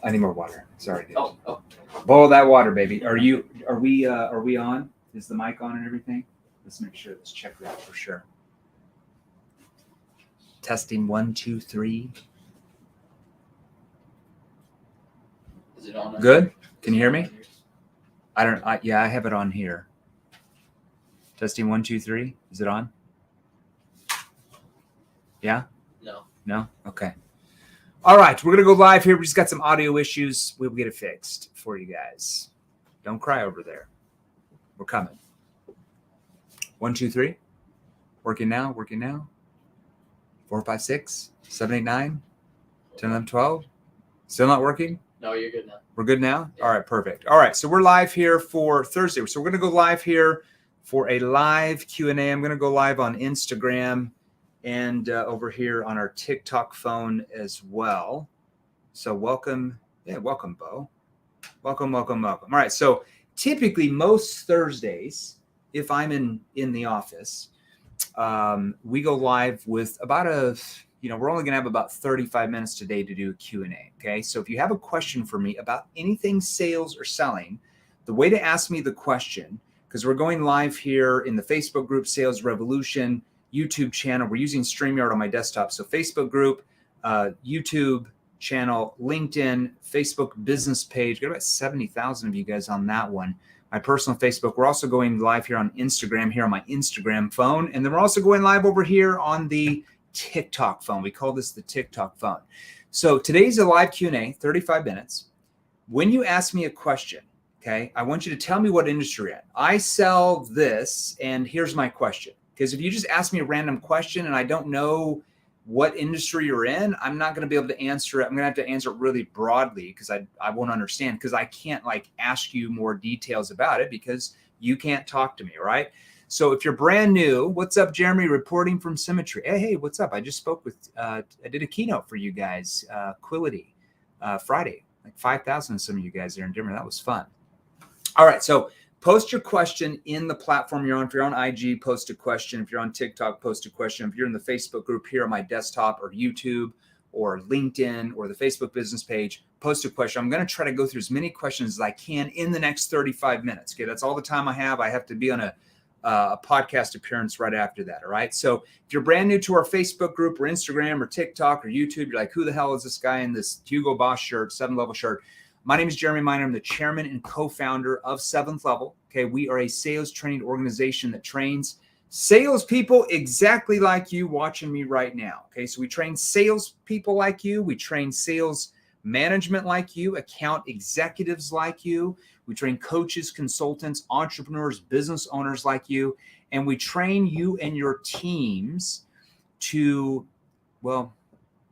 I need more water. Sorry, dude. Oh. Boil that water, baby. Are we on? Is the mic on and everything? Let's make sure. Let's check that for sure. Testing 1, 2, 3. Is it on? Good. Can you hear me? I have it on here. Testing 1, 2, 3. Is it on? Yeah? No? Okay. All right. We're going to go live here. We just got some audio issues. We'll get it fixed for you guys. Don't cry over there. We're coming. 1, 2, 3. Working now. 4, 5, 6, 7, 8, 9, 10, 11, 12. Still not working? No, you're good now. We're good now? Yeah. All right, perfect. All right, so we're live here for Thursday. So we're going to go live here for a live Q&A. I'm going to go live on Instagram and over here on our TikTok phone as well. So welcome. Yeah, welcome, Bo. Welcome. All right, so typically most Thursdays, if I'm in the office, we go live with about we're only going to have about 35 minutes today to do a Q&A. Okay. So if you have a question for me about anything sales or selling, the way to ask me the question, because we're going live here in the Facebook group, Sales Revolution, YouTube channel. We're using StreamYard on my desktop. So Facebook group, YouTube channel, LinkedIn, Facebook business page. Got about 70,000 of you guys on that one. My personal Facebook. We're also going live here on Instagram, here on my Instagram phone. And then we're also going live over here on the TikTok phone. We call this the TikTok phone. So today's a live Q&A, 35 minutes. When you ask me a question, okay, I want you to tell me what industry you're in. I sell this, and here's my question. Because if you just ask me a random question and I don't know what industry you're in, I'm not going to be able to answer it. I'm going to have to answer it really broadly because I won't understand, because I can't ask you more details about it because you can't talk to me, right? So if you're brand new, what's up, Jeremy, reporting from Symmetry. Hey, what's up? I just spoke with, I did a keynote for you guys, Quility, Friday, 5,000 of some of you guys there in Denver. That was fun. All right, so post your question in the platform you're on. If you're on IG, post a question. If you're on TikTok, post a question. If you're in the Facebook group here on my desktop or YouTube or LinkedIn or the Facebook business page, post a question. I'm going to try to go through as many questions as I can in the next 35 minutes. Okay, that's all the time I have. I have to be on a podcast appearance right after that. All right. So if you're brand new to our Facebook group or Instagram or TikTok or YouTube, you're like, who the hell is this guy in this Hugo Boss shirt, 7th Level shirt? My name is Jeremy Miner. I'm the chairman and co-founder of 7th Level. Okay. We are a sales training organization that trains salespeople exactly like you watching me right now. Okay. So we train salespeople like you. We train sales management like you, account executives like you. We train coaches, consultants, entrepreneurs, business owners like you, and we train you and your teams to, well,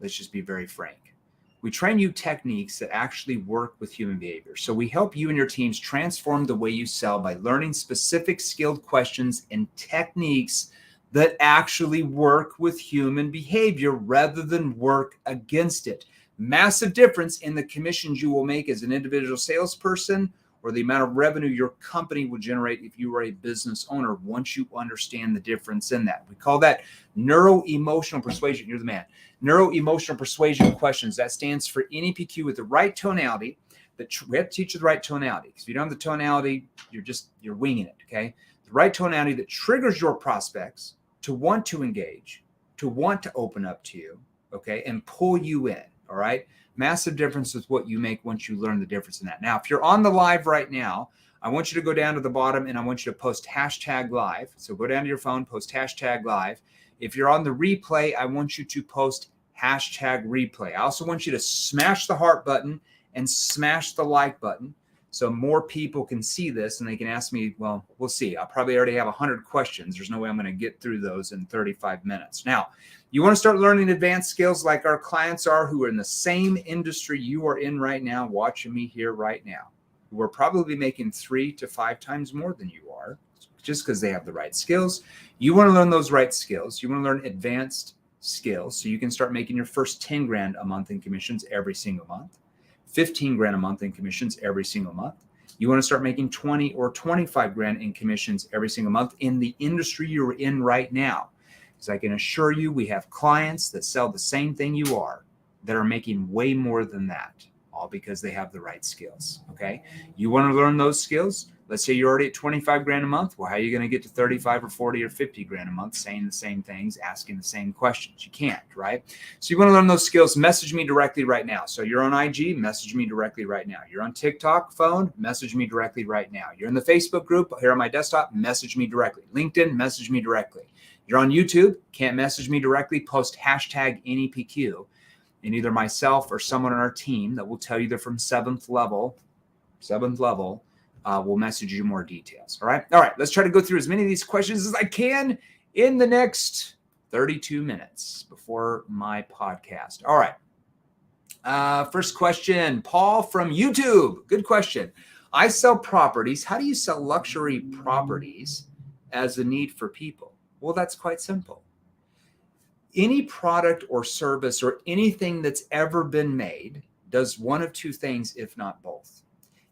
let's just be very frank. We train you techniques that actually work with human behavior. So we help you and your teams transform the way you sell by learning specific skilled questions and techniques that actually work with human behavior rather than work against it. Massive difference in the commissions you will make as an individual salesperson or the amount of revenue your company will generate if you are a business owner once you understand the difference in that. We call that neuro-emotional persuasion. You're the man. Neuro-emotional persuasion questions. That stands for NEPQ with the right tonality. We have to teach you the right tonality, because if you don't have the tonality, you're winging it, okay? The right tonality that triggers your prospects to want to engage, to want to open up to you, okay, and pull you in, all right? Massive difference with what you make once you learn the difference in that. Now, if you're on the live right now, I want you to go down to the bottom and I want you to post #live. So go down to your phone, post #live. If you're on the replay, I want you to post #replay. I also want you to smash the heart button and smash the like button so more people can see this and they can ask me, well, we'll see. I'll probably already have 100 questions. There's no way I'm going to get through those in 35 minutes. Now, you want to start learning advanced skills like our clients are, who are in the same industry you are in right now, watching me here right now, who are probably making 3 to 5 times more than you are, just because they have the right skills. You want to learn those right skills. You want to learn advanced skills so you can start making your first 10 grand a month in commissions every single month, 15 grand a month in commissions every single month. You want to start making 20 or 25 grand in commissions every single month in the industry you're in right now. Because I can assure you, we have clients that sell the same thing you are that are making way more than that, all because they have the right skills. Okay. You want to learn those skills? Let's say you're already at 25 grand a month. Well, how are you going to get to 35 or 40 or 50 grand a month saying the same things, asking the same questions? You can't, right? So you want to learn those skills, message me directly right now. So you're on IG, message me directly right now. You're on TikTok phone, message me directly right now. You're in the Facebook group here on my desktop, message me directly. LinkedIn, message me directly. You're on YouTube, can't message me directly, post hashtag NEPQ. And either myself or someone on our team that will tell you they're from seventh level, we'll message you more details. All right. Let's try to go through as many of these questions as I can in the next 32 minutes before my podcast. All right. First question, Paul from YouTube. Good question. I sell properties. How do you sell luxury properties as a need for people? Well, that's quite simple. Any product or service or anything that's ever been made does one of two things, if not both.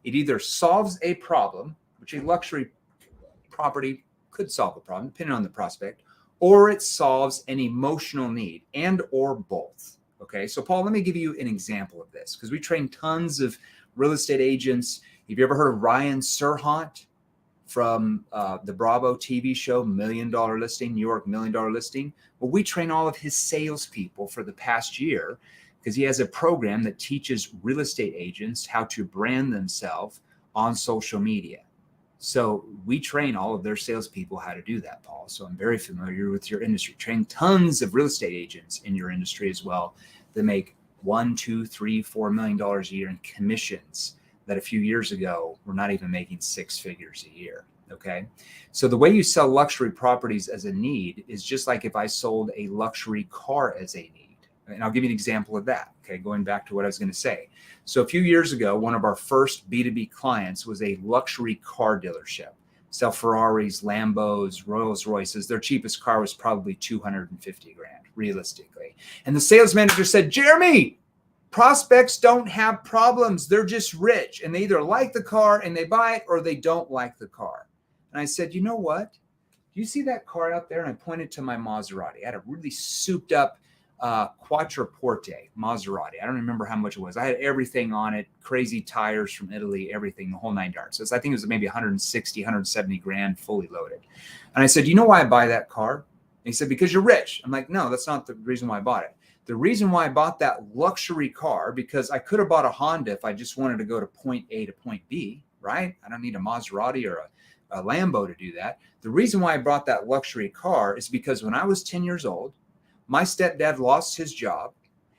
It either solves a problem, which a luxury property could solve a problem, depending on the prospect, or it solves an emotional need, and or both. Okay, so Paul, let me give you an example of this, because we train tons of real estate agents. Have you ever heard of Ryan Serhant from the Bravo TV show, $1 Million Listing, New York $1 Million Listing? Well, we train all of his salespeople for the past year, because he has a program that teaches real estate agents how to brand themselves on social media. So we train all of their salespeople how to do that, Paul. So I'm very familiar with your industry. Train tons of real estate agents in your industry as well that make $1, $2, $3, $4 million a year in commissions that a few years ago were not even making six figures a year. Okay. So the way you sell luxury properties as a need is just like if I sold a luxury car as a need. And I'll give you an example of that. Okay. Going back to what I was going to say. So a few years ago, one of our first B2B clients was a luxury car dealership. Sell Ferraris, Lambos, Rolls Royces. Their cheapest car was probably 250 grand, realistically. And the sales manager said, Jeremy, prospects don't have problems. They're just rich. And they either like the car and they buy it, or they don't like the car. And I said, you know what? Do you see that car out there? And I pointed to my Maserati. I had a really souped up Quattroporte Maserati. I don't remember how much it was. I had everything on it, crazy tires from Italy, everything, the whole nine yards. So I think it was maybe 160, 170 grand fully loaded. And I said, you know why I buy that car? And he said, because you're rich. I'm like, no, that's not the reason why I bought it. The reason why I bought that luxury car, because I could have bought a Honda if I just wanted to go to point A to point B, right? I don't need a Maserati or a Lambo to do that. The reason why I bought that luxury car is because when I was 10 years old, my stepdad lost his job,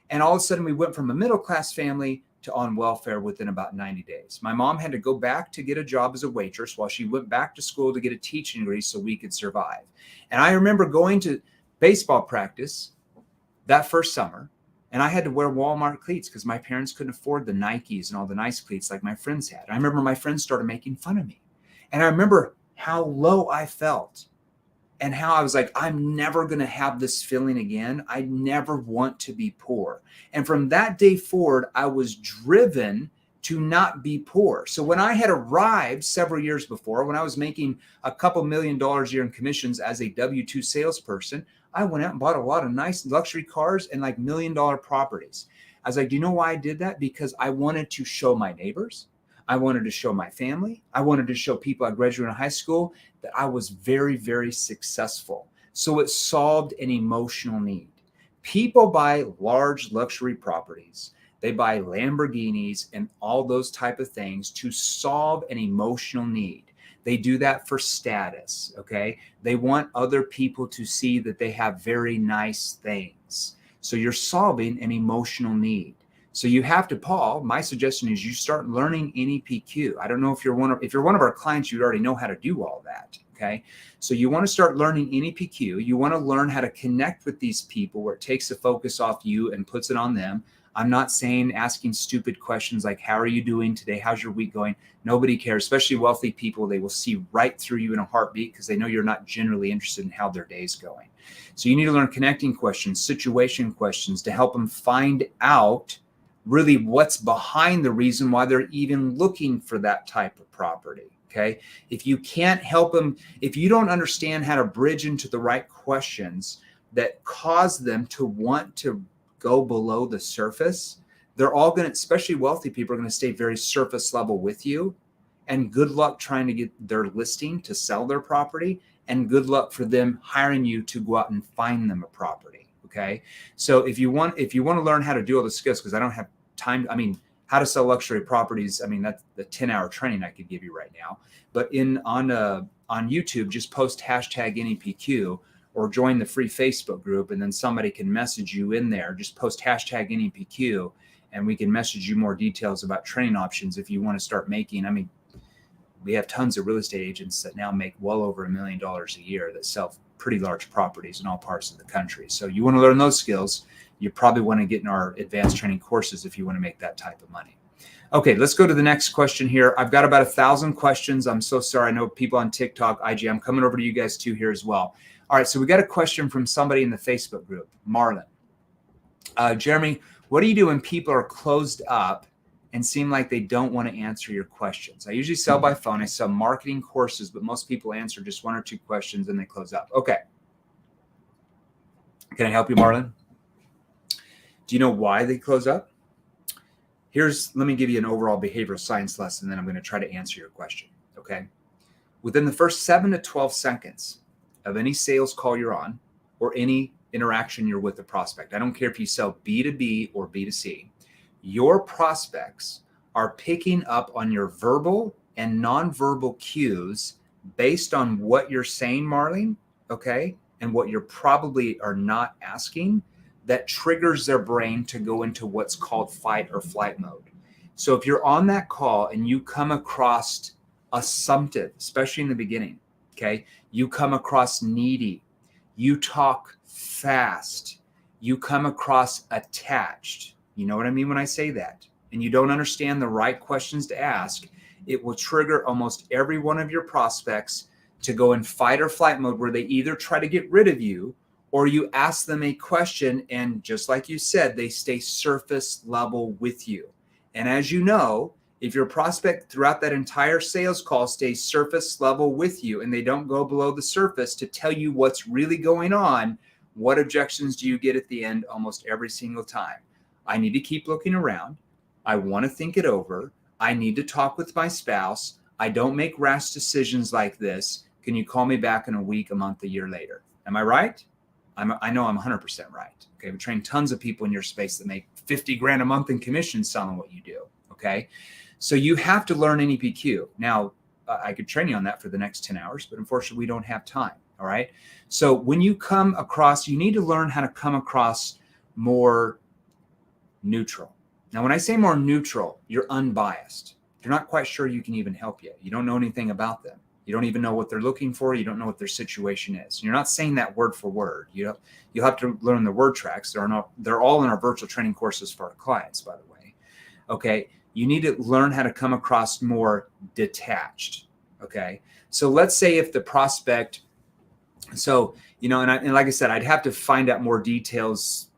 and all of a sudden we went from a middle-class family to on welfare within about 90 days. My mom had to go back to get a job as a waitress while she went back to school to get a teaching degree so we could survive. And I remember going to baseball practice that first summer, and I had to wear Walmart cleats because my parents couldn't afford the Nikes and all the nice cleats like my friends had. I remember my friends started making fun of me. And I remember how low I felt. And how I was like, I'm never going to have this feeling again. I never want to be poor. And from that day forward, I was driven to not be poor. So when I had arrived several years before, when I was making a couple $1 million a year in commissions as a W-2 salesperson, I went out and bought a lot of nice luxury cars and like $1 million properties. I was like, do you know why I did that? Because I wanted to show my neighbors. I wanted to show my family. I wanted to show people I graduated in high school that I was very, very successful. So it solved an emotional need. People buy large luxury properties. They buy Lamborghinis and all those type of things to solve an emotional need. They do that for status, okay? They want other people to see that they have very nice things. So you're solving an emotional need. So you have to, Paul, my suggestion is you start learning NEPQ. I don't know if you're one of our clients, you already know how to do all that. Okay. So you want to start learning NEPQ. You want to learn how to connect with these people where it takes the focus off you and puts it on them. I'm not saying asking stupid questions like, how are you doing today? How's your week going? Nobody cares, especially wealthy people. They will see right through you in a heartbeat because they know you're not generally interested in how their day's going. So you need to learn connecting questions, situation questions to help them find out really what's behind the reason why they're even looking for that type of property. Okay. If you can't help them, if you don't understand how to bridge into the right questions, that cause them to want to go below the surface, they're all going to, especially wealthy people, are going to stay very surface level with you. And good luck trying to get their listing to sell their property. And good luck for them hiring you to go out and find them a property. Okay. So if you want to learn how to do all the skills, because I don't have time, I mean, how to sell luxury properties, I mean, that's the 10-hour training I could give you right now. But on YouTube, just post hashtag NEPQ or join the free Facebook group, and then somebody can message you in there. Just post hashtag NEPQ, and we can message you more details about training options if you want to start making. I mean, we have tons of real estate agents that now make well over $1 million a year that sell pretty large properties in all parts of the country. So you want to learn those skills, you probably want to get in our advanced training courses if you want to make that type of money. Okay, let's go to the next question here. I've got about 1,000 questions. I'm so sorry. I know people on TikTok, IG. I'm coming over to you guys too here as well. All right, so we got a question from somebody in the Facebook group, Marlon. Jeremy, what do you do when people are closed up and seem like they don't want to answer your questions? I usually sell by phone. I sell marketing courses, but most people answer just 1 or 2 questions and they close up. Okay. Can I help you, Marlon? Do you know why they close up? Let me give you an overall behavioral science lesson, then I'm going to try to answer your question. Okay. Within the first 7 to 12 seconds of any sales call you're on or any interaction you're with a prospect, I don't care if you sell B2B or B2C, your prospects are picking up on your verbal and nonverbal cues based on what you're saying, Marlene, okay, and what you're probably are not asking, that triggers their brain to go into what's called fight or flight mode. So if you're on that call and you come across assumptive, especially in the beginning, okay, you come across needy, you talk fast, you come across attached, you know what I mean when I say that, and you don't understand the right questions to ask, it will trigger almost every one of your prospects to go in fight or flight mode, where they either try to get rid of you or you ask them a question, and just like you said, they stay surface level with you. And as you know, if your prospect throughout that entire sales call stays surface level with you and they don't go below the surface to tell you what's really going on, what objections do you get at the end almost every single time? I need to keep looking around. I want to think it over. I need to talk with my spouse. I don't make rash decisions like this. Can you call me back in a week, a month, a year later? Am I right? I know I'm 100% right. Okay. We train tons of people in your space that make 50 grand a month in commission selling what you do. Okay. So you have to learn NEPQ. Now, I could train you on that for the next 10 hours, but unfortunately we don't have time. All right. So when you come across, you need to learn how to come across more neutral. Now, when I say more neutral, you're unbiased. You're not quite sure you can even help yet. You don't know anything about them. You don't even know what they're looking for. You don't know what their situation is. You're not saying that word for word. You'll have to learn the word tracks. They're all in our virtual training courses for our clients, by the way. Okay. You need to learn how to come across more detached. Okay. So let's say if the prospect, and like I said, I'd have to find out more details,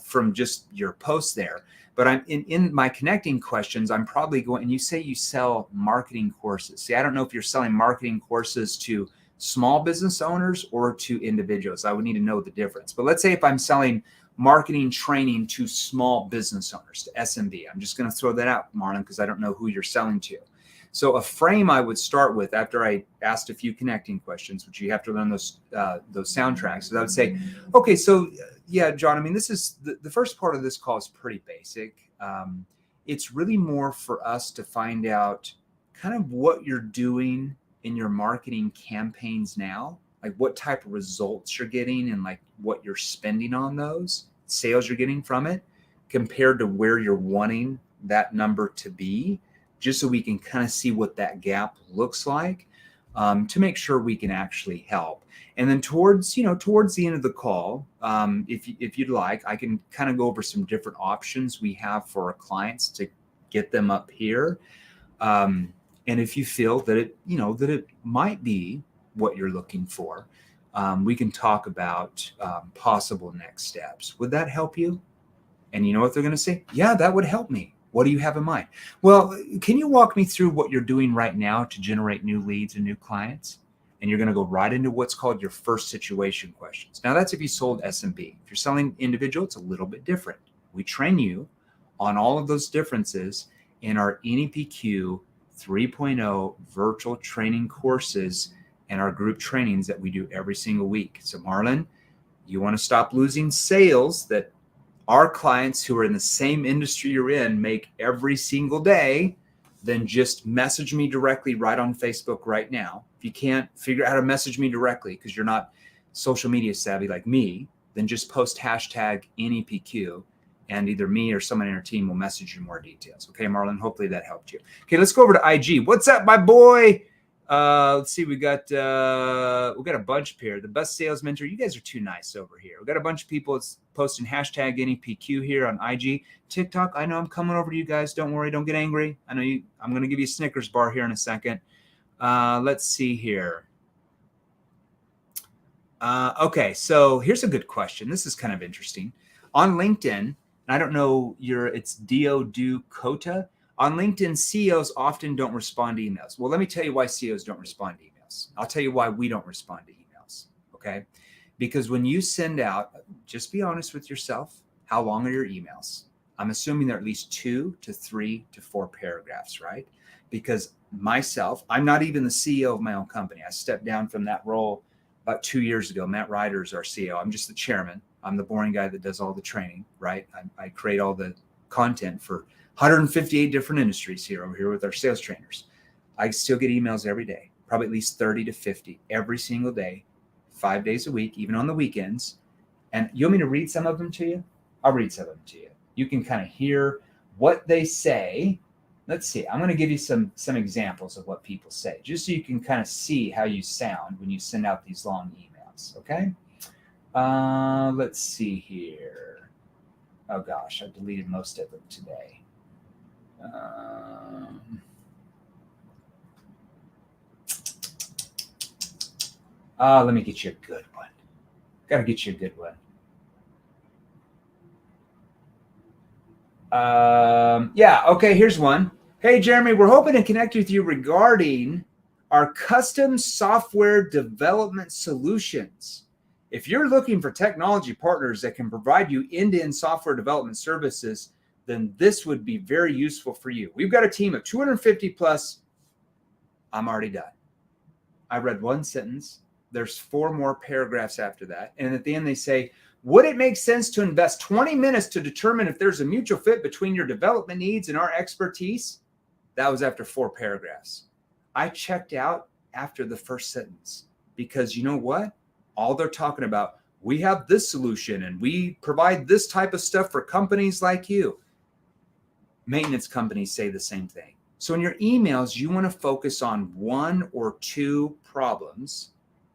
from just your post there. But I'm in my connecting questions, I'm probably going, and you say you sell marketing courses. See, I don't know if you're selling marketing courses to small business owners or to individuals. I would need to know the difference. But let's say if I'm selling marketing training to small business owners, to SMB, I'm just going to throw that out, Marlon, because I don't know who you're selling to. So a frame I would start with after I asked a few connecting questions, which you have to learn those soundtracks. So I would say, okay, so yeah, John, I mean, this is the first part of this call is pretty basic. It's really more for us to find out kind of what you're doing in your marketing campaigns now, like what type of results you're getting and like what you're spending on those sales you're getting from it compared to where you're wanting that number to be, just so we can kind of see what that gap looks like, to make sure we can actually help. And then towards the end of the call, if you'd like, I can kind of go over some different options we have for our clients to get them up here. And if you feel that it might be what you're looking for, we can talk about possible next steps. Would that help you? And you know what they're going to say? Yeah, that would help me. What do you have in mind? Well, can you walk me through what you're doing right now to generate new leads and new clients? and you're going to go right into what's called your first situation questions. Now, that's if you sold SMB. If you're selling individual, it's a little bit different. We train you on all of those differences in our NEPQ 3.0 virtual training courses and our group trainings that we do every single week. So Marlon, you want to stop losing sales that our clients who are in the same industry you're in make every single day, then just message me directly right on Facebook right now. If you can't figure out how to message me directly because you're not social media savvy like me, then just post hashtag NEPQ and either me or someone in our team will message you more details. Okay, Marlon, hopefully that helped you. Okay, let's go over to IG. What's up, my boy? Let's see, we got a bunch here. The best sales mentor. You guys are too nice over here. We got a bunch of people posting hashtag NEPQ here on IG. TikTok, I know I'm coming over to you guys. Don't worry, don't get angry. I know you. I'm going to give you a Snickers bar here in a second. Let's see here. Okay, so here's a good question. This is kind of interesting. On LinkedIn, I don't know it's Do Kota. On LinkedIn, CEOs often don't respond to emails. Well, let me tell you why CEOs don't respond to emails. I'll tell you why we don't respond to emails, okay? Because when you send out, just be honest with yourself, how long are your emails? I'm assuming they're at least 2 to 3 to 4 paragraphs, right? Because myself, I'm not even the CEO of my own company. I stepped down from that role about 2 years ago. Matt Ryder is our CEO. I'm just the chairman. I'm the boring guy that does all the training, right? I create all the content for 158 different industries over here with our sales trainers. I still get emails every day, probably at least 30 to 50 every single day, 5 days a week, even on the weekends. And you want me to read some of them to you? I'll read some of them to you. You can kind of hear what they say. Let's see. I'm going to give you some examples of what people say, just so you can kind of see how you sound when you send out these long emails, okay? Let's see here. Oh, gosh, I deleted most of them today. Let me get you a good one. Got to get you a good one. Yeah, okay, here's one. Hey, Jeremy, we're hoping to connect with you regarding our custom software development solutions. If you're looking for technology partners that can provide you end-to-end software development services, then this would be very useful for you. We've got a team of 250 plus. I'm already done. I read one sentence. There's 4 more paragraphs after that. And at the end, they say, would it make sense to invest 20 minutes to determine if there's a mutual fit between your development needs and our expertise? That was after 4 paragraphs. I checked out after the first sentence because you know what? All they're talking about, we have this solution and we provide this type of stuff for companies like you. Maintenance companies say the same thing. So in your emails, you want to focus on 1 or 2 problems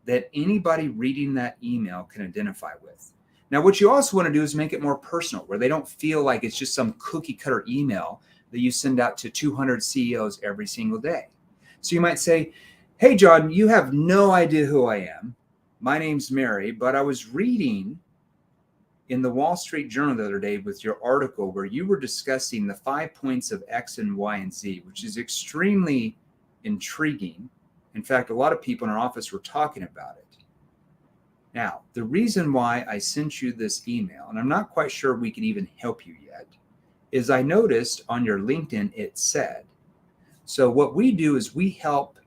that anybody reading that email can identify with. Now, what you also want to do is make it more personal, where they don't feel like it's just some cookie cutter email that you send out to 200 CEOs every single day. So you might say, hey, John, you have no idea who I am. My name's Mary, but I was reading in the Wall Street Journal the other day with your article where you were discussing the 5 points of X and Y and Z, which is extremely intriguing. In fact, a lot of people in our office were talking about it. Now, the reason why I sent you this email, and I'm not quite sure we can even help you yet, is I noticed on your LinkedIn it said, so what we do is we help,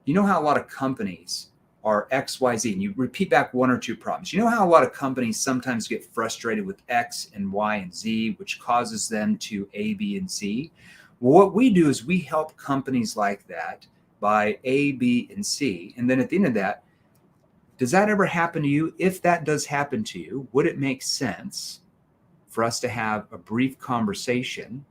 you know how a lot of companies are X, Y, Z, and you repeat back 1 or 2 problems. You know how a lot of companies sometimes get frustrated with X and Y and Z, which causes them to A, B, and C? Well, what we do is we help companies like that by A, B, and C. And then at the end of that, does that ever happen to you? If that does happen to you, would it make sense for us to have a brief conversation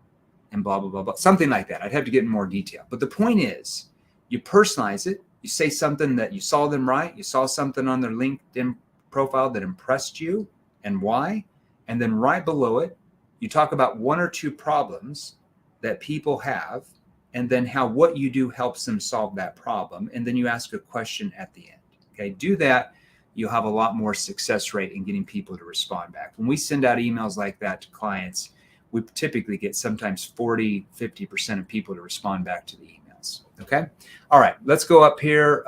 and blah, blah, blah, blah, something like that? I'd have to get in more detail. But the point is, you personalize it. You say something that you saw them write. You saw something on their LinkedIn profile that impressed you and why. And then right below it, you talk about 1 or 2 problems that people have and then how what you do helps them solve that problem. And then you ask a question at the end. Okay, do that. You'll have a lot more success rate in getting people to respond back. When we send out emails like that to clients, we typically get sometimes 40, 50% of people to respond back to the email. vitamins. Okay. All right. Let's go up here.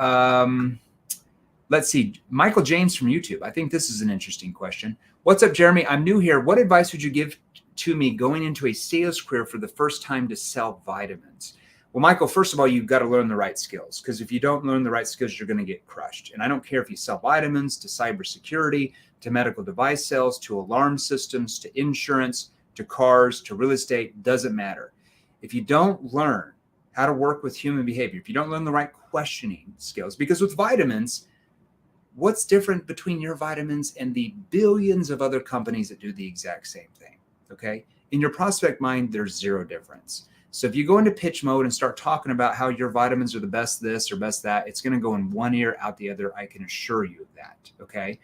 Let's see. Michael James from YouTube. I think this is an interesting question. What's up, Jeremy? I'm new here. What advice would you give to me going into a sales career for the first time to sell vitamins? Well, Michael, first of all, you've got to learn the right skills, because if you don't learn the right skills, you're going to get crushed. And I don't care if you sell vitamins to cybersecurity, to medical device sales, to alarm systems, to insurance, to cars, to real estate, doesn't matter. If you don't learn how to work with human behavior, if you don't learn the right questioning skills, because with vitamins, what's different between your vitamins and the billions of other companies that do the exact same thing? Okay. In your prospect mind, there's zero difference. So if you go into pitch mode and start talking about how your vitamins are the best this or best that, it's going to go in one ear out the other. I can assure you of that. Okay.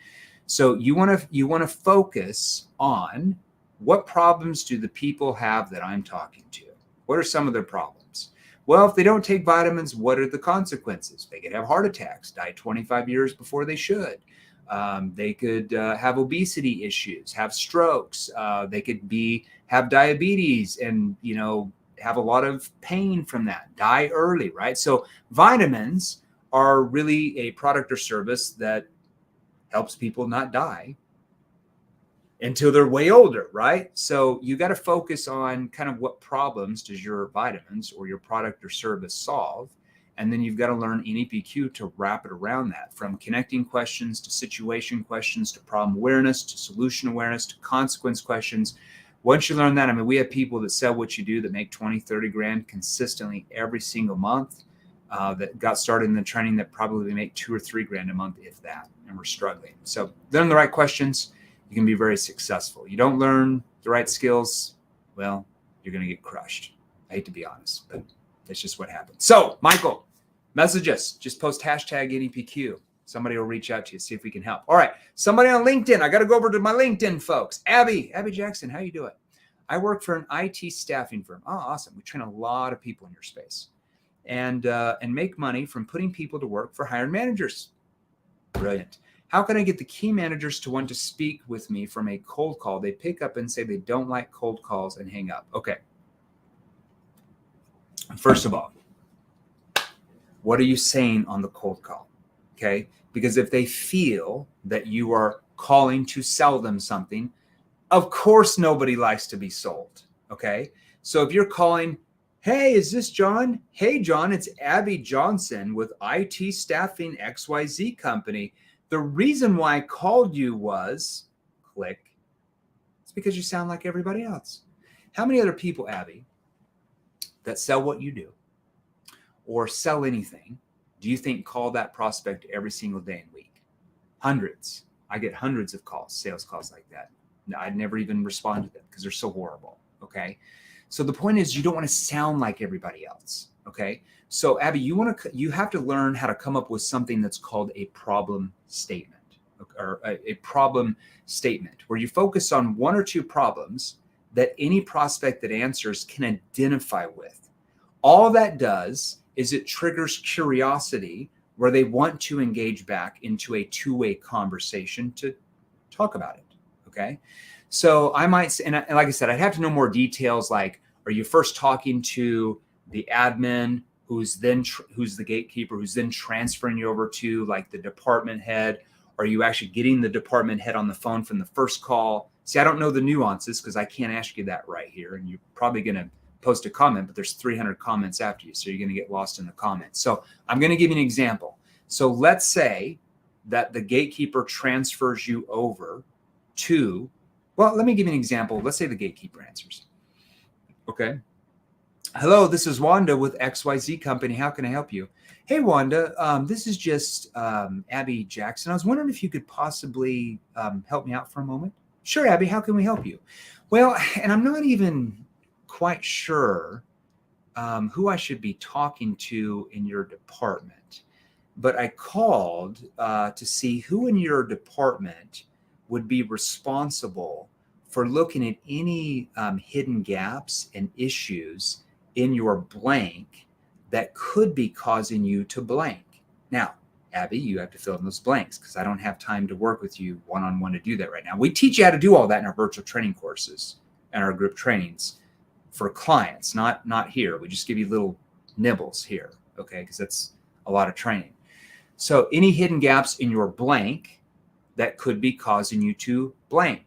So you want to focus on what problems do the people have that I'm talking to? What are some of their problems? Well, if they don't take vitamins, what are the consequences? They could have heart attacks, die 25 years before they should. They could have obesity issues, have strokes. They could have diabetes and, have a lot of pain from that, die early, right? So vitamins are really a product or service that helps people not die until they're way older, right? So you got to focus on kind of what problems does your vitamins or your product or service solve. And then you've got to learn NEPQ to wrap it around that, from connecting questions to situation questions to problem awareness to solution awareness to consequence questions. Once you learn that, we have people that sell what you do that make 20, 30 grand consistently every single month that got started in the training that probably make 2 or 3 grand a month, if that, and we're struggling. So learn the right questions. You can be very successful. You don't learn the right skills, well, you're going to get crushed. I hate to be honest, but that's just what happens. So, Michael, message us. Just post hashtag NEPQ. Somebody will reach out to you, see if we can help. All right. Somebody on LinkedIn. I got to go over to my LinkedIn folks. Abby Jackson, how you doing? I work for an IT staffing firm. Oh, awesome. We train a lot of people in your space and make money from putting people to work for hired managers. Brilliant. How can I get the key managers to want to speak with me from a cold call? They pick up and say they don't like cold calls and hang up. Okay. First of all, what are you saying on the cold call? Okay. Because if they feel that you are calling to sell them something, of course, nobody likes to be sold. Okay. So if you're calling, hey, is this John? Hey, John, it's Abby Johnson with IT Staffing XYZ Company. The reason why I called you was, click, it's because you sound like everybody else. How many other people, Abby, that sell what you do or sell anything, do you think call that prospect every single day and week? Hundreds. I get hundreds of calls, sales calls like that. I'd never even respond to them because they're so horrible. Okay. So the point is, you don't want to sound like everybody else. Okay. So Abby, you have to learn how to come up with something that's called a problem statement, or a problem statement, where you focus on one or two problems that any prospect that answers can identify with. All that does is it triggers curiosity where they want to engage back into a two-way conversation to talk about it. Okay. So I might say, and like I said, I'd have to know more details. Like, are you first talking to the admin who's the gatekeeper, who's then transferring you over to like the department head? Are you actually getting the department head on the phone from the first call? See, I don't know the nuances because I can't ask you that right here. And you're probably going to post a comment, but there's 300 comments after you. So you're going to get lost in the comments. So I'm going to give you an example. So let's say that the gatekeeper transfers you over to, well, let me give you an example. Let's say the gatekeeper answers. Okay. Hello, this is Wanda with XYZ Company. How can I help you? Hey, Wanda, this is just Abby Jackson. I was wondering if you could possibly help me out for a moment. Sure, Abby, how can we help you? Well, and I'm not even quite sure who I should be talking to in your department, but I called to see who in your department would be responsible for looking at any hidden gaps and issues in your blank that could be causing you to blank. Now, Abby, you have to fill in those blanks because I don't have time to work with you one-on-one to do that right now. We teach you how to do all that in our virtual training courses and our group trainings for clients, not here. We just give you little nibbles here, okay? Because that's a lot of training. So any hidden gaps in your blank that could be causing you to blank.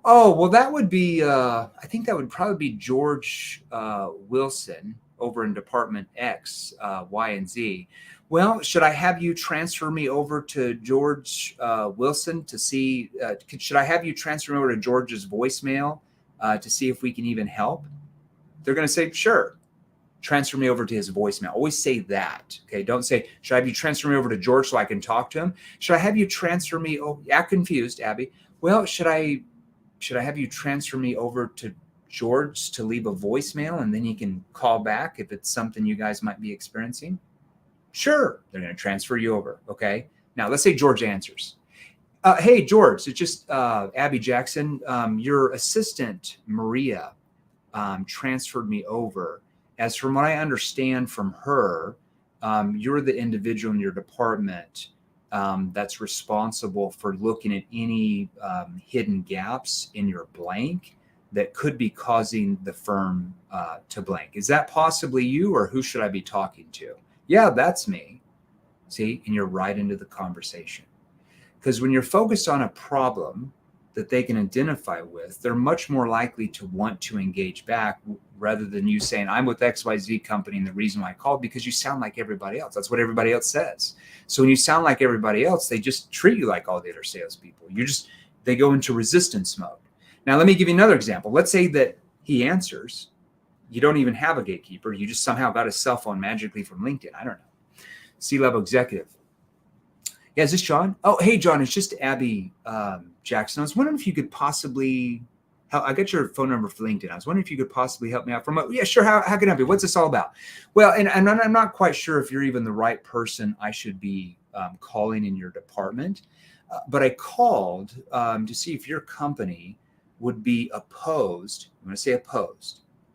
Oh, well, that would be, I think that would probably be George Wilson over in Department X, Y, and Z. Well, should I have you transfer me over to George Wilson to see, should I have you transfer me over to George's voicemail to see if we can even help? They're going to say, sure. Transfer me over to his voicemail. Always say that. Okay. Don't say, should I have you transfer me over to George so I can talk to him? Should I have you transfer me? Oh, act confused, Abby. Well, should I have you transfer me over to George to leave a voicemail and then he can call back if it's something you guys might be experiencing? Sure. They're going to transfer you over. Okay. Now let's say George answers. Hey, George, it's just Abby Jackson. Your assistant, Maria, transferred me over. As from what I understand from her, you're the individual in your department that's responsible for looking at any hidden gaps in your blank that could be causing the firm to blank. Is that possibly you, or who should I be talking to? Yeah, that's me. See, and you're right into the conversation. Because when you're focused on a problem that they can identify with, they're much more likely to want to engage back rather than you saying, I'm with XYZ company and the reason why I called, because you sound like everybody else. That's what everybody else says. So when you sound like everybody else, they just treat you like all the other salespeople. They go into resistance mode. Now, let me give you another example. Let's say that he answers. You don't even have a gatekeeper. You just somehow got his cell phone magically from LinkedIn. I don't know. C-level executive. Yeah, is this John? Oh, hey, John, it's just Abby Jackson. I was wondering if you could possibly help. I got your phone number for LinkedIn. I was wondering if you could possibly help me out. Yeah, sure. How can I help you? What's this all about? Well, and I'm not quite sure if you're even the right person I should be calling in your department. But I called to see if your company would be opposed. I'm going to say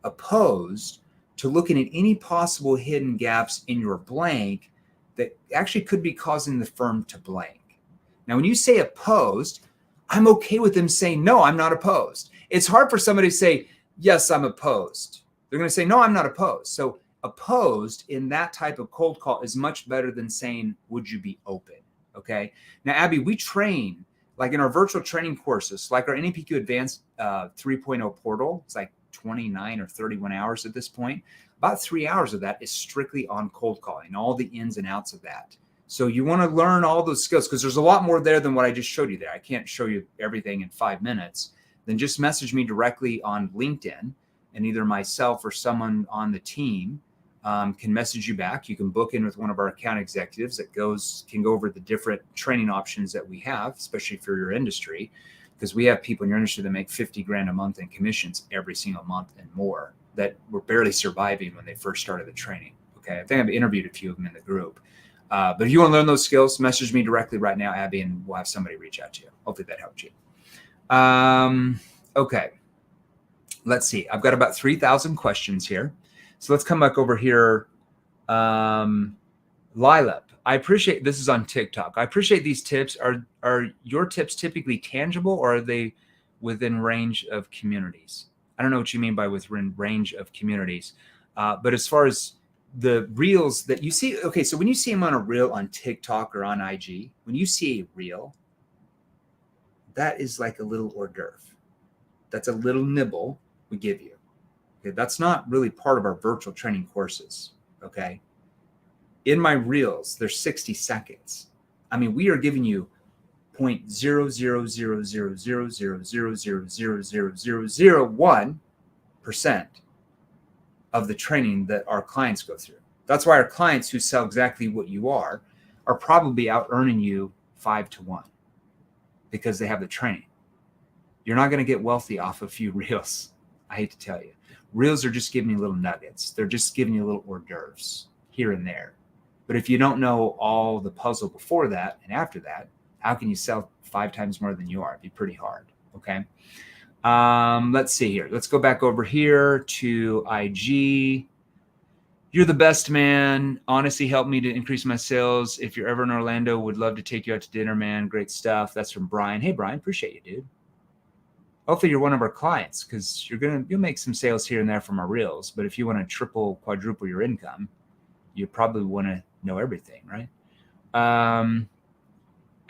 opposed to looking at any possible hidden gaps in your blank that actually could be causing the firm to blank. Now, when you say opposed, I'm okay with them saying, no, I'm not opposed. It's hard for somebody to say, yes, I'm opposed. They're going to say, no, I'm not opposed. So opposed in that type of cold call is much better than saying, would you be open? Okay. Now, Abby, we train like in our virtual training courses, like our NEPQ Advanced 3.0 portal. It's like 29 or 31 hours at this point. About 3 hours of that is strictly on cold calling, all the ins and outs of that. So you want to learn all those skills because there's a lot more there than what I just showed you there. I can't show you everything in 5 minutes. Then just message me directly on LinkedIn, and either myself or someone on the team can message you back. You can book in with one of our account executives that can go over the different training options that we have, especially for your industry, because we have people in your industry that make 50 grand a month in commissions every single month and more that were barely surviving when they first started the training. Okay. I think I've interviewed a few of them in the group. But if you want to learn those skills, message me directly right now, Abby, and we'll have somebody reach out to you. Hopefully that helped you. Okay. Let's see. I've got about 3,000 questions here. So let's come back over here. Lilep, I appreciate, this is on TikTok. I appreciate these tips. Are your tips typically tangible, or are they within range of communities? I don't know what you mean by within range of communities. But as far as the reels that you see, okay, so when you see them on a reel on TikTok or on IG, when you see a reel, that is like a little hors d'oeuvre. That's a little nibble we give you. Okay, that's not really part of our virtual training courses. Okay. In my reels, there's 60 seconds. I mean, we are giving you 0.0000000000001% of the training that our clients go through. That's why our clients who sell exactly what you are probably out earning you 5 to 1 because they have the training. You're not going to get wealthy off a few reels. I hate to tell you. Reels are just giving you little nuggets. They're just giving you little hors d'oeuvres here and there. But if you don't know all the puzzle before that and after that, how can you sell 5 times more than you are? It'd be pretty hard. Okay. Let's see here. Let's go back over here to IG. You're the best, man. Honestly, help me to increase my sales. If you're ever in Orlando, would love to take you out to dinner, man. Great stuff. That's from Brian. Hey, Brian, appreciate you, dude. Hopefully you're one of our clients, because you'll make some sales here and there from our reels. But if you want to triple, quadruple your income, you probably want to know everything, right?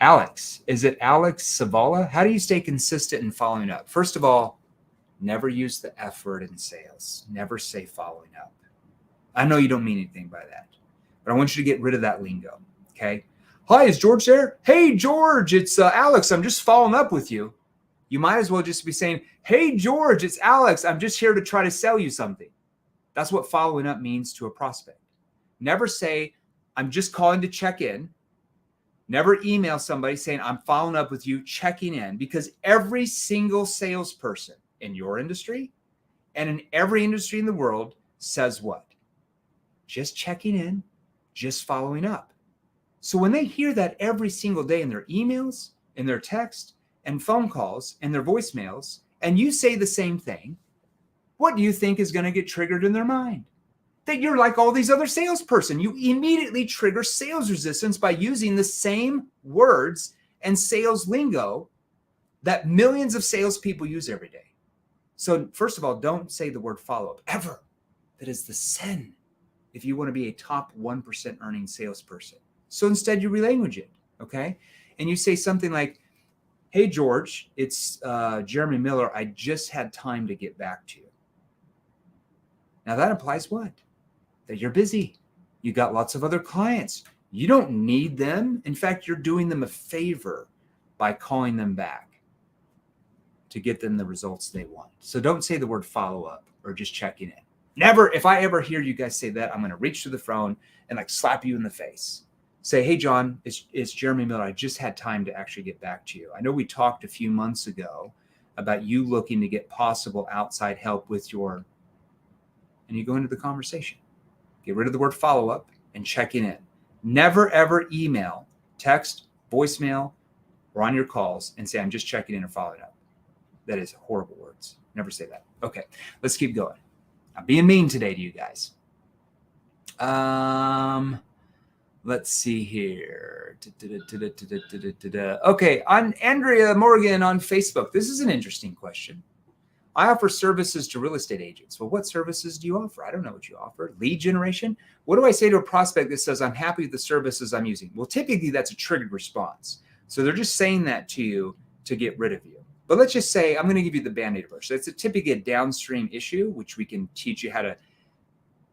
Alex, is it Alex Savala? How do you stay consistent in following up? First of all, never use the F word in sales. Never say following up. I know you don't mean anything by that, but I want you to get rid of that lingo. Okay. Hi, is George there? Hey, George, it's Alex. I'm just following up with you. You might as well just be saying, hey, George, it's Alex. I'm just here to try to sell you something. That's what following up means to a prospect. Never say, I'm just calling to check in. Never email somebody saying, I'm following up with you, checking in, because every single salesperson in your industry and in every industry in the world says what? Just checking in, just following up. So when they hear that every single day in their emails, in their text, and phone calls, and their voicemails, and you say the same thing, what do you think is going to get triggered in their mind? That you're like all these other salesperson. You immediately trigger sales resistance by using the same words and sales lingo that millions of salespeople use every day. So first of all, don't say the word follow-up ever. That is the sin if you want to be a top 1% earning salesperson. So instead you relanguage it, okay? And you say something like, hey, George, it's Jeremy Miller. I just had time to get back to you. Now that implies what? That you're busy. You got lots of other clients. You don't need them. In fact, you're doing them a favor by calling them back to get them the results they want. So don't say the word follow-up or just checking in. Never, if I ever hear you guys say that, I'm going to reach to the phone and like slap you in the face. Say, hey, John, it's Jeremy Miller. I just had time to actually get back to you. I know we talked a few months ago about you looking to get possible outside help with your, and you go into the conversation. Get rid of the word follow-up and checking in. Never, ever email, text, voicemail, or on your calls and say, I'm just checking in or following up. That is horrible words. Never say that. Okay, let's keep going. I'm being mean today to you guys. Let's see here. Okay, on Andrea Morgan on Facebook. This is an interesting question. I offer services to real estate agents. Well, what services do you offer? I don't know what you offer. Lead generation? What do I say to a prospect that says, I'm happy with the services I'm using? Well, typically that's a triggered response. So they're just saying that to you to get rid of you. But let's just say, I'm going to give you the Band-Aid approach. So it's typically a downstream issue, which we can teach you how to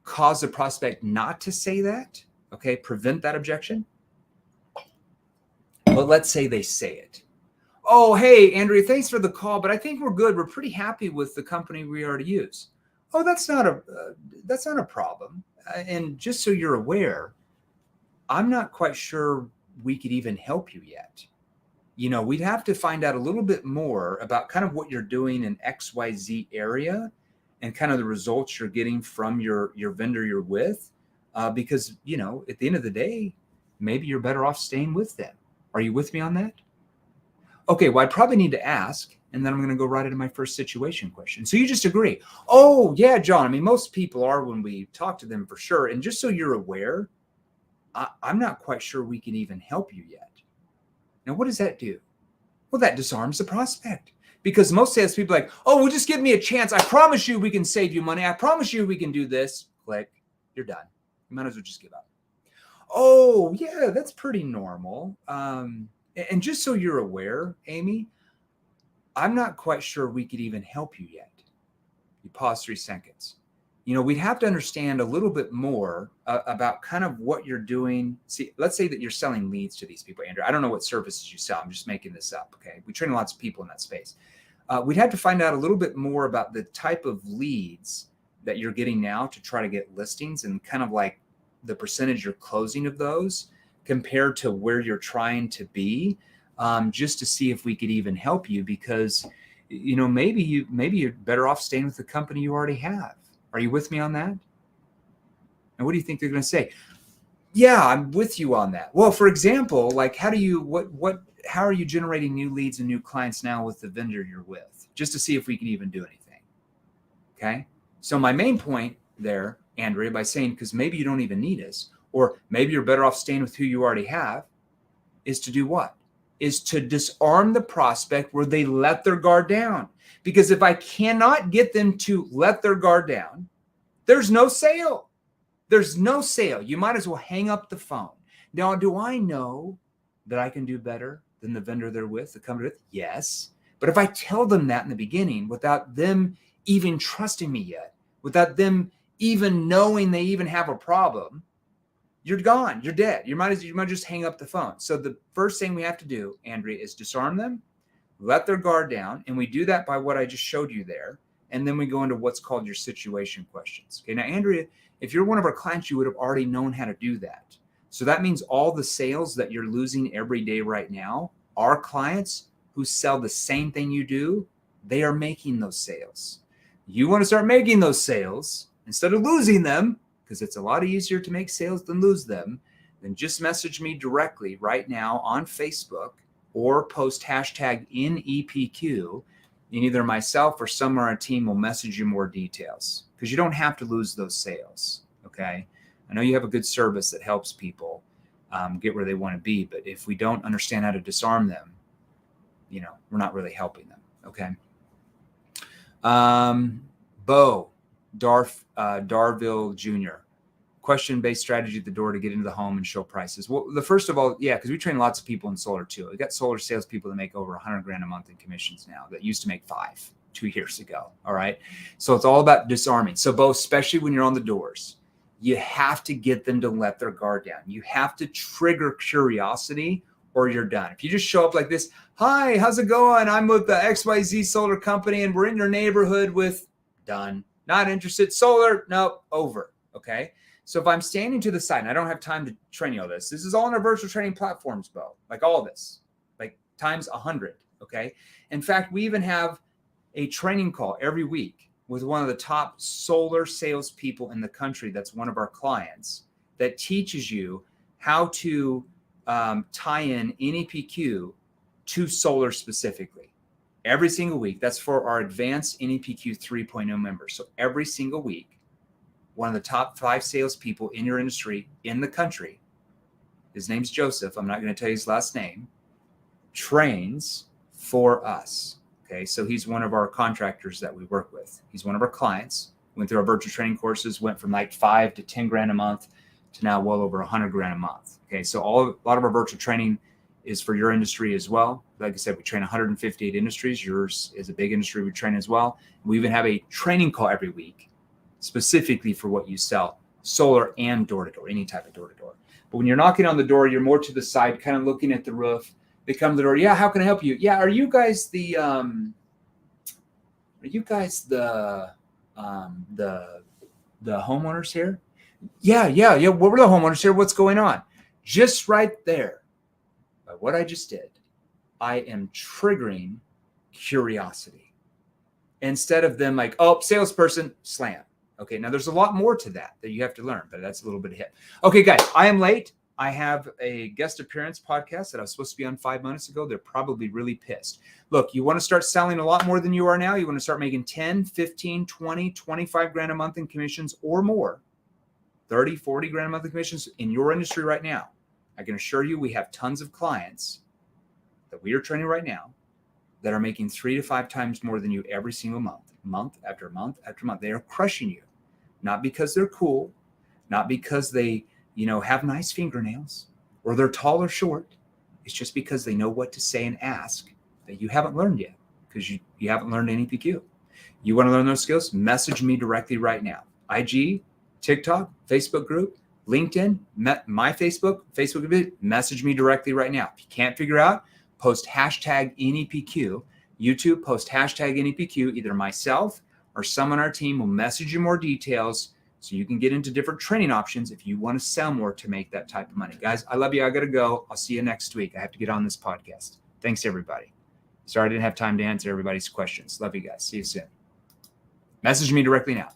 cause the prospect not to say that. Okay, prevent that objection. But let's say they say it. Oh, hey, Andrea, thanks for the call, but I think we're good. We're pretty happy with the company we already use. Oh, that's not a problem. And just so you're aware, I'm not quite sure we could even help you yet. You know, we'd have to find out a little bit more about kind of what you're doing in XYZ area and kind of the results you're getting from your vendor you're with. Because, you know, at the end of the day, maybe you're better off staying with them. Are you with me on that? Okay, well, I probably need to ask, and then I'm going to go right into my first situation question. So you just agree. Oh, yeah, John. I mean, most people are when we talk to them for sure. And just so you're aware, I'm not quite sure we can even help you yet. Now, what does that do? Well, that disarms the prospect. Because most salespeople are like, oh, well, just give me a chance. I promise you we can save you money. I promise you we can do this. Click. You're done. You might as well just give up. Oh, yeah, that's pretty normal. And just so you're aware, Amy, I'm not quite sure we could even help you yet. You pause 3 seconds. You know, we'd have to understand a little bit more about kind of what you're doing. See, let's say that you're selling leads to these people, Andrew. I don't know what services you sell. I'm just making this up, okay? We train lots of people in that space. We'd have to find out a little bit more about the type of leads that you're getting now to try to get listings and kind of like the percentage you're closing of those compared to where you're trying to be, just to see if we could even help you, because, you know, maybe you're better off staying with the company you already have. Are you with me on that? And what do you think they're going to say? Yeah, I'm with you on that. Well, for example, like how are you generating new leads and new clients now with the vendor you're with, just to see if we can even do anything. Okay. So my main point there, Andrea, by saying, because maybe you don't even need us, or maybe you're better off staying with who you already have, is to do what? is to disarm the prospect where they let their guard down. Because if I cannot get them to let their guard down, there's no sale. There's no sale. You might as well hang up the phone. Now, do I know that I can do better than the vendor they're with, the company with? Yes. But if I tell them that in the beginning without them even trusting me yet, without them even knowing they even have a problem, you're gone. You're dead. You might just hang up the phone. So the first thing we have to do, Andrea, is disarm them, let their guard down. And we do that by what I just showed you there. And then we go into what's called your situation questions. Okay. Now, Andrea, if you're one of our clients, you would have already known how to do that. So that means all the sales that you're losing every day right now, our clients who sell the same thing you do, they are making those sales. You want to start making those sales instead of losing them, because it's a lot easier to make sales than lose them, then just message me directly right now on Facebook or post hashtag NEPQ, and either myself or someone on our team will message you more details, because you don't have to lose those sales. Okay. I know you have a good service that helps people get where they want to be, but if we don't understand how to disarm them, we're not really helping them. Okay. Bo Darville Jr. Question-based strategy at the door to get into the home and show prices. Well, the first of all, yeah, because we train lots of people in solar too. We got solar salespeople that make over $100,000 a month in commissions now that used to make 2 years ago. All right. So it's all about disarming. So Bo, especially when you're on the doors, you have to get them to let their guard down. You have to trigger curiosity or you're done. If you just show up like this, hi, how's it going? I'm with the XYZ solar company and we're in your neighborhood with done. Not interested. Solar. Nope. Over. Okay. So if I'm standing to the side and I don't have time to train you all this, this is all in our virtual training platforms, Bo, like all of this, like times 100. Okay. In fact, we even have a training call every week with one of the top solar salespeople in the country. That's one of our clients that teaches you how to tie in NEPQ to solar specifically every single week. That's for our advanced NEPQ 3.0 members. So every single week, one of the top 5 salespeople in your industry in the country, his name's Joseph, I'm not going to tell you his last name, trains for us. Okay, so he's one of our contractors that we work with. He's one of our clients. Went through our virtual training courses, went from like $5 to $10,000 a month to now well over $100,000 a month. Okay, so a lot of our virtual training is for your industry as well. Like I said, we train 158 industries. Yours is a big industry we train as well. We even have a training call every week specifically for what you sell, solar and door-to-door, any type of door-to-door. But when you're knocking on the door, you're more to the side, kind of looking at the roof. They come to the door. Yeah, how can I help you? Yeah, are you guys the homeowners here? Yeah. What were the homeowners here? What's going on? Just right there, by what I just did, I am triggering curiosity instead of them like, oh, salesperson, slam. Okay, now there's a lot more to that you have to learn, but that's a little bit of hit. Okay, guys, I am late. I have a guest appearance podcast that I was supposed to be on 5 minutes ago. They're probably really pissed. Look, you want to start selling a lot more than you are now. You want to start making 10, 15, 20, 25 grand a month in commissions or more, 30, 40 grand a month in commissions in your industry right now. I can assure you we have tons of clients that we are training right now that are making 3 to 5 times more than you every single month after month after month. They are crushing you, not because they're cool, not because they have nice fingernails or they're tall or short. It's just because they know what to say and ask that you haven't learned yet because you haven't learned NEPQ. You want to learn those skills? Message me directly right now. IG, TikTok, Facebook group, LinkedIn, my Facebook group, message me directly right now. If you can't figure out, post hashtag NEPQ. YouTube, post hashtag NEPQ. Either myself or someone on our team will message you more details so you can get into different training options if you want to sell more to make that type of money. Guys, I love you. I got to go. I'll see you next week. I have to get on this podcast. Thanks, everybody. Sorry I didn't have time to answer everybody's questions. Love you guys. See you soon. Message me directly now.